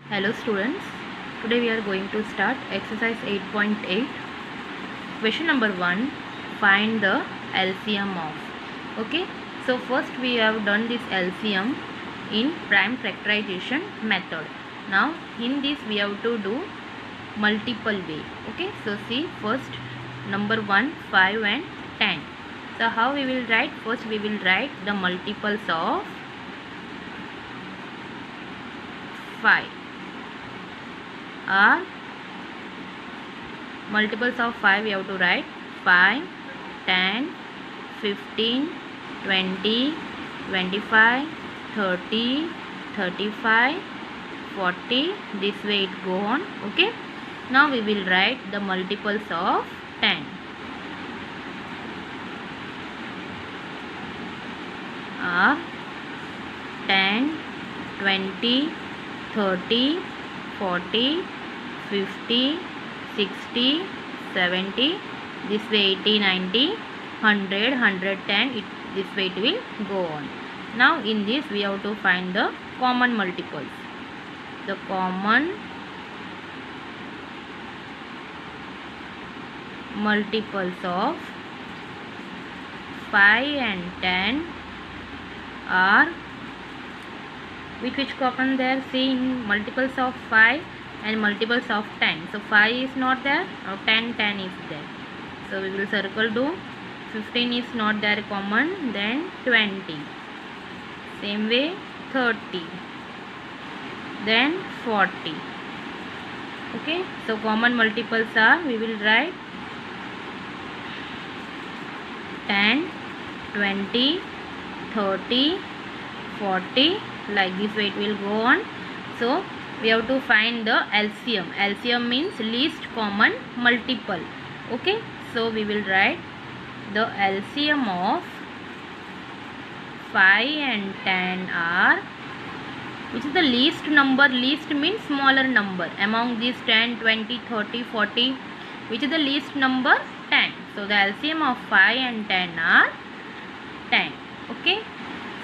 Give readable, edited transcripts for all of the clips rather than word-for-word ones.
Hello students, today we are going to start exercise 8.8. Question number 1, find the LCM of. Okay, so first we have done this LCM in prime factorization method. Now in this we have to do multiple way. Okay, so see first number 1, 5 and 10. So how we will write? First we will write the multiples of 5. Are multiples of 5 we have to write 5, 10, 15, 20, 25, 30, 35, 40. This way it go on. Okay, now we will write the multiples of 10. Are 10, 20, 30, 40, 50, 60, 70, this way 80, 90, 100, 110, this way it will go on. Now in this we have to find the common multiples. The common multiples of 5 and 10 are which common there? See, in multiples of 5 and multiples of 10. So 5 is not there. Now 10 is there. So we will circle do. 15 is not there common. Then 20. Same way 30. Then 40. Okay. So common multiples are, we will write 10, 20, 30, 40. Like this way it will go on. So we have to find the LCM. LCM means least common multiple. Okay, so we will write the LCM of 5 and 10 are, which is the least number. Least means smaller number among these 10, 20, 30, 40. Which is the least number? 10. So the LCM of 5 and 10 are 10. Okay,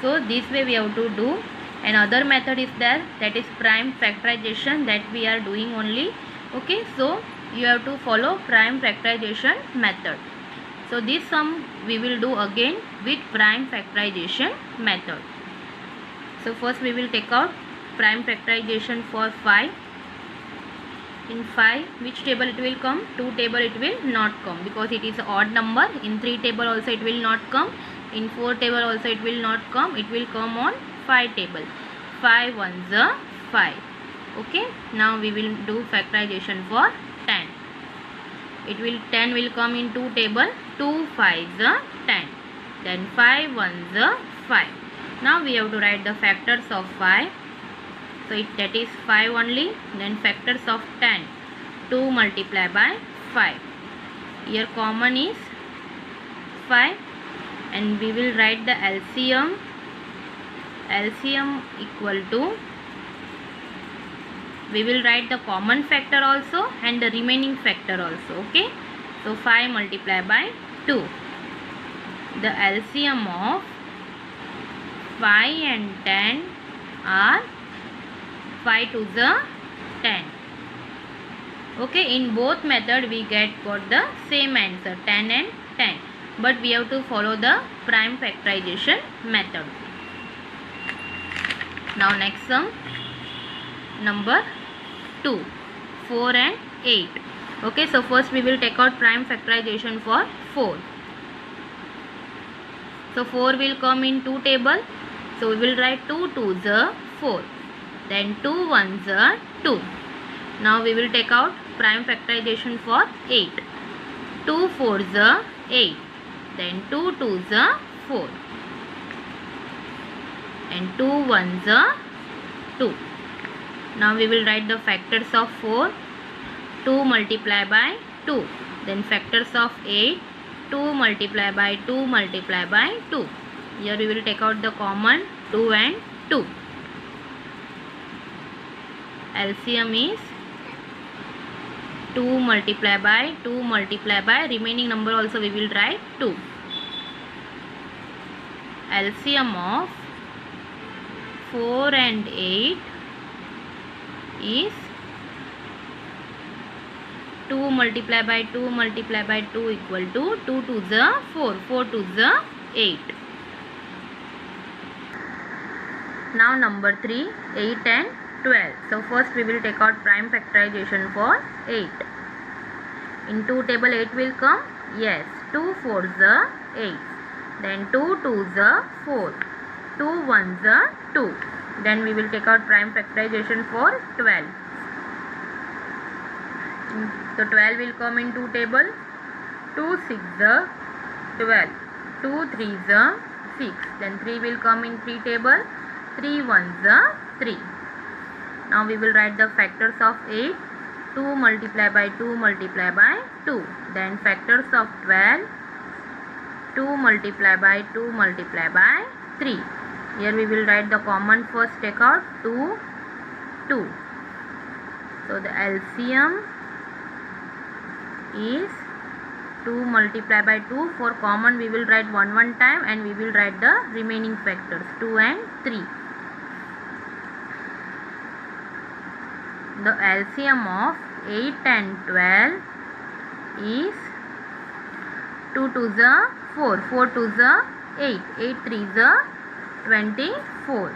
so this way we have to do. Another method is there, that is prime factorization, that we are doing only. Okay, so you have to follow prime factorization method. So this sum we will do again with prime factorization method. So first we will take out prime factorization for 5. In 5, which table it will come? 2 table it will not come, because it is odd number. In 3 table also it will not come. In 4 table also it will not come. It will come on 5 table. 5 ones are 5. Okay, now we will do factorization for 10. 10 will come in 2 table. 2 5s are 10. Then 5 ones are 5. Now we have to write the factors of 5. So that is 5 only. Then factors of 10. 2 multiplied by 5. Here common is 5. And we will write the LCM. LCM equal to, we will write the common factor also and the remaining factor also. Okay, so 5 multiplied by 2. The LCM of 5 and 10 are 5 to the 10. Okay, in both method we got the same answer, 10 and 10, but we have to follow the prime factorization method. Now next sum, number 2, 4 and 8. Okay, so first we will take out prime factorization for 4. So 4 will come in 2 table. So we will write 2 2s are 4. Then 2 1s are 2. Now we will take out prime factorization for 8. 2 4s are 8. Then 2 2s are 4. And 2 1s are 2. Now we will write the factors of 4. 2 multiplied by 2. Then factors of 8. 2 multiplied by 2 multiplied by 2. Here we will take out the common 2 and 2. LCM is 2 multiplied by 2 multiplied by remaining number also we will write 2. LCM of 4 and 8 is 2 multiplied by 2 multiplied by 2 equal to 2 to the 4, 4 to the 8. Now number 3, 8 and 12. So first we will take out prime factorization for 8. In 2 table 8 will come? Yes. 2 4 the 8. Then 2 2 the 4. 2 1 the 2. Then we will take out prime factorization for 12. So 12 will come in 2 table. 2 6 the 12. 2 3 the 6. Then 3 will come in 3 table. 3 1 the 3. Now we will write the factors of 8. 2 multiplied by 2 multiplied by 2. Then factors of 12. 2 multiplied by 2 multiplied by 3. Here we will write the common first take out 2, 2. So the LCM is 2 multiplied by 2. For common we will write 1 time and we will write the remaining factors 2 and 3. The LCM of 8 and 12 is 2 to the 4, 4 to the 8, 8 3 the 24.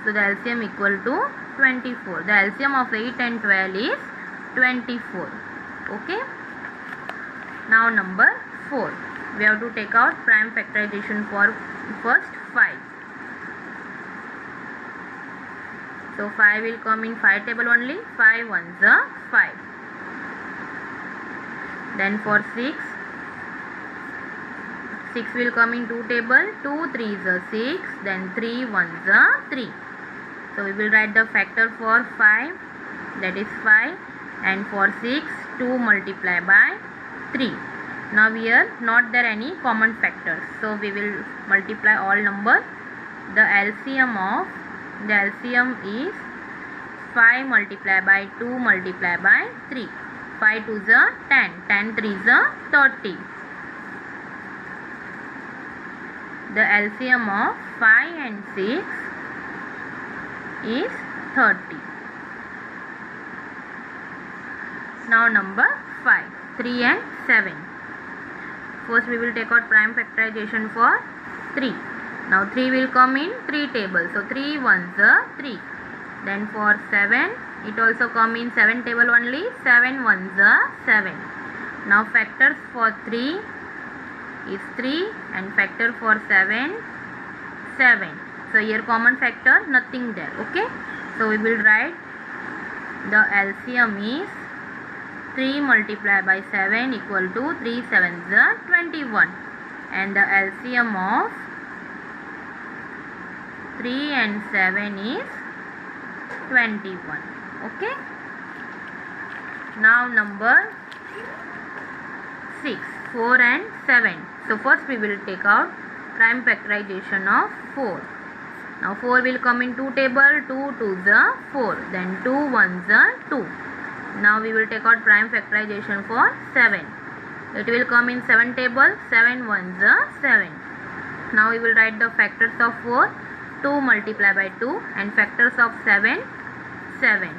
So the LCM equal to 24. The LCM of 8 and 12 is 24. Okay. Now number 4. We have to take out prime factorization for first 5. So 5 will come in 5 table only. 5 1 the 5. Then for 6. 6 will come in 2 table. 2 3 the 6. Then 3 1 the 3. So we will write the factor for 5. That is 5. And for 6 2 multiplied by 3. Now here not there any common factors. So we will multiply all numbers. The LCM is 5 multiplied by 2 multiplied by 3. 5 2 the 10. 10 3 the 30. The LCM of 5 and 6 is 30. Now number 5, 3 and 7. First we will take out prime factorization for 3. Now 3 will come in 3 tables. So 3 1 the 3. Then for 7 it also come in 7 table only. 7 1 the 7. Now factors for 3 is 3 and factor for 7 7. So here common factor nothing there. Okay. So we will write the LCM is 3 multiplied by 7 equal to 3 7 the 21. And the LCM of 3 and 7 is 21. Okay. Now number 6, 4 and 7. So first we will take out prime factorization of 4. Now 4 will come in 2 table. 2 2 the 4. Then 2 1 the 2. Now we will take out prime factorization for 7. It will come in 7 table. 7 1 the 7. Now we will write the factors of 4. 2 multiplied by 2 and factors of 7 7.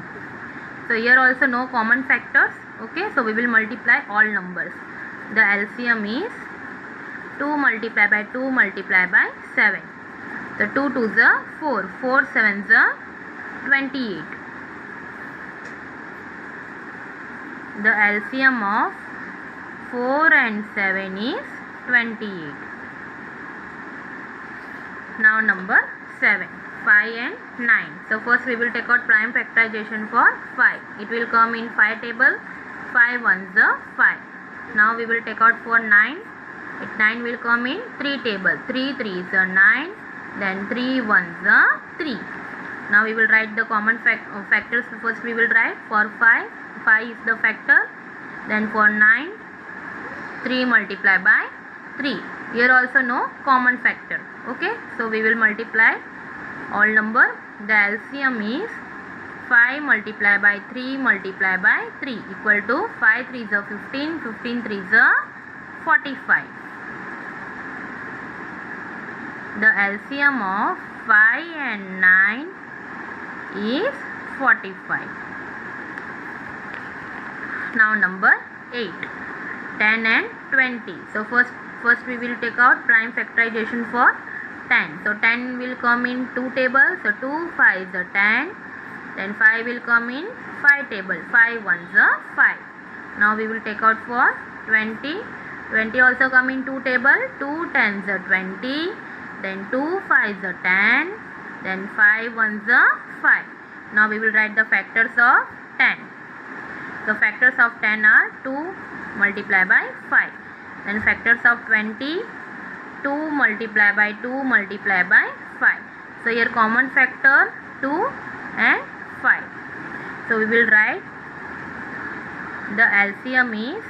So here also no common factors. Okay. So we will multiply all numbers. The LCM is 2 multiplied by 2 multiplied by 7. So 2 2 the 4. 4 7 the 28. The LCM of 4 and 7 is 28. Now number 7, 5 and 9. So first we will take out prime factorization for 5. It will come in 5 table. 5 1 the 5. Now we will take out for 9. 9 will come in 3 table. 3 3 is a 9. Then 3 1 the 3. Now we will write the common factors. First we will write for 5. 5 is the factor. Then for 9, 3 multiplied by 3. Here also no common factor. Okay. So we will multiply all number. The LCM is 5 multiplied by 3 multiplied by 3 equal to 5 3 is a 15. 15 3 is a 45. The LCM of 5 and 9 is 45. Now number 8, 10 and 20. So first we will take out prime factorization for 10. So 10 will come in 2 tables. So 2 5s are 10. Then 5 will come in 5 table. 5 1s are 5. Now we will take out for 20. 20 also come in 2 table. 2 10s are 20. Then 2 5s are 10. Then 5 1s are 5. Now we will write the factors of 10. The factors of 10 are 2 multiplied by 5. Then factors of 20, 2 multiplied by 2 multiplied by 5. So here common factor 2 and 5. So we will write the LCM is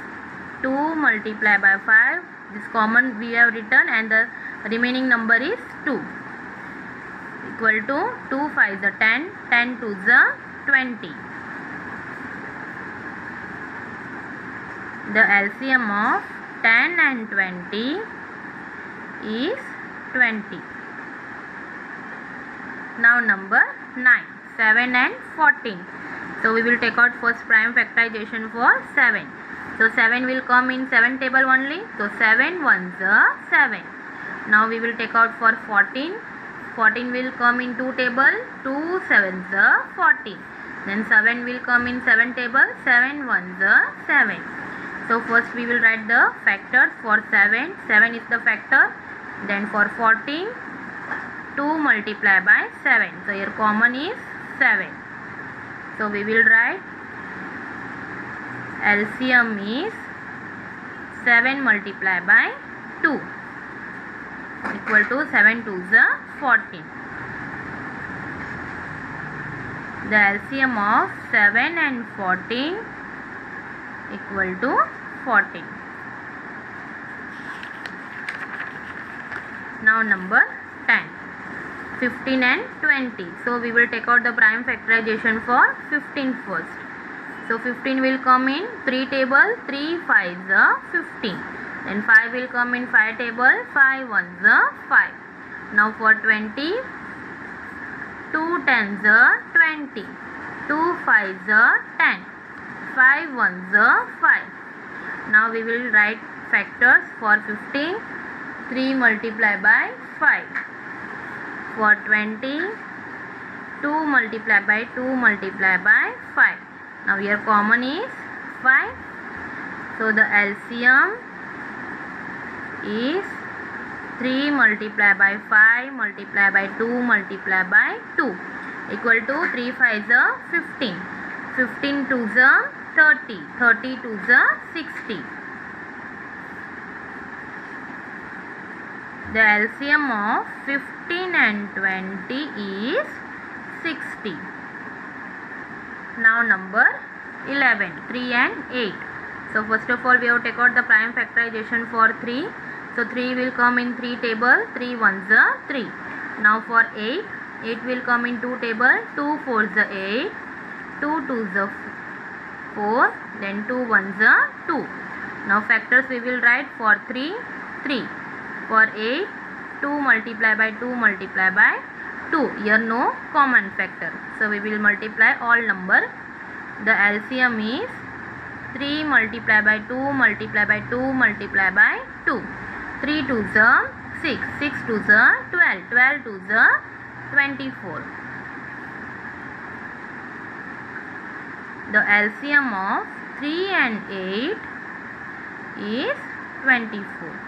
2 multiplied by 5. This common we have written, and the remaining number is 2. Equal to 2 5s are 10, 10 2s are 20. The LCM of 10 and 20 is 20. Now number 9, 7 and 14. So we will take out first prime factorization for 7. So 7 will come in 7 table only. So 7 1s are 7. Now we will take out for 14. 14 will come in 2 table. 2 7s are 14. Then 7 will come in 7 table. 7 1s are 7. So first we will write the factors for 7. 7 is the factor. Then for 14, 2 multiplied by 7. So here common is 7. So we will write LCM is 7 multiplied by 2 equal to 7 2s are 14. The LCM of 7 and 14 equal to 14. Now number 10, 15 and 20. So we will take out the prime factorization for 15 first. So 15 will come in 3 table. 3 5s are 15. Then 5 will come in 5 table. 5 1s are 5. Now for 20, 2 10s are 20. 2 5s are 10. 5 1s are 5. Now we will write factors for 15. 3 multiplied by 5. For 20, 2 multiplied by 2 multiplied by 5. Now here common is 5. So the LCM is 3 multiplied by 5 multiplied by 2 multiplied by 2 equal to 3 5s are 15. 15 2s are 30. 30 2s are 60. The LCM of 15 and 20 is 60. Now number 11, 3 and 8. So first of all we have to take out the prime factorization for 3. So 3 will come in 3 table. 3 1s are 3. Now for 8, 8 will come in 2 table. 2 4s are 8. 2 2s are 4. Then 2 1s are 2. Now factors we will write for 3, 3. For 8, 2 multiplied by 2 multiplied by 2. Here no common factor. So we will multiply all number. The LCM is 3 multiplied by 2 multiplied by 2 multiplied by 2. 3 2s are 6. 6 2s are 12. 12 2s are 24. The LCM of 3 and 8 is 24.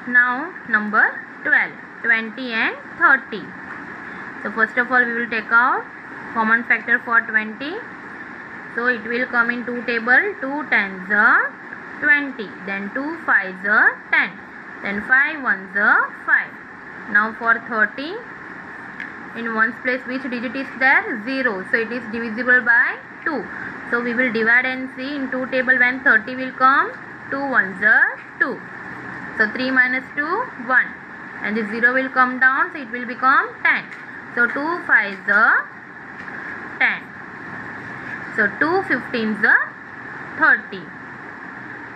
Now number 12, 20 and 30. So first of all we will take out common factor for 20. So it will come in 2 table. 2 10s are 20. Then 2 5s are 10. Then 5 1s are 5. Now for 30, in ones place which digit is there? 0. So it is divisible by 2. So we will divide and see in 2 table when 30 will come. 2 1s are 2. So 3 minus 2, 1. And the 0 will come down. So it will become 10. So 2 5s are 10. So 2 15s are 30.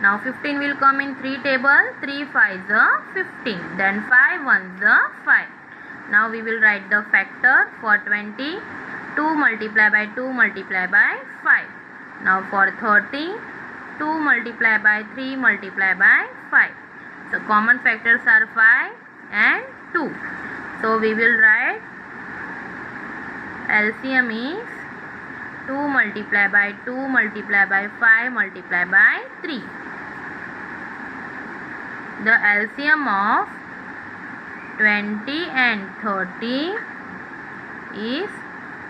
Now 15 will come in 3 table. 3 5s are 15. Then 5 1s are 5. Now we will write the factor for 20. 2 multiplied by 2 multiplied by 5. Now for 30, 2 multiplied by 3 multiplied by 5. So common factors are 5 and 2. So we will write LCM is 2 multiplied by 2 multiplied by 5 multiplied by 3. The LCM of 20 and 30 is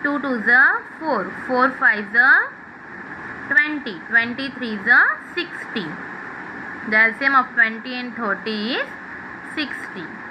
2 to the 4, 4 5 the 20, 23 the 60. The LCM of 20 and 30 is 60.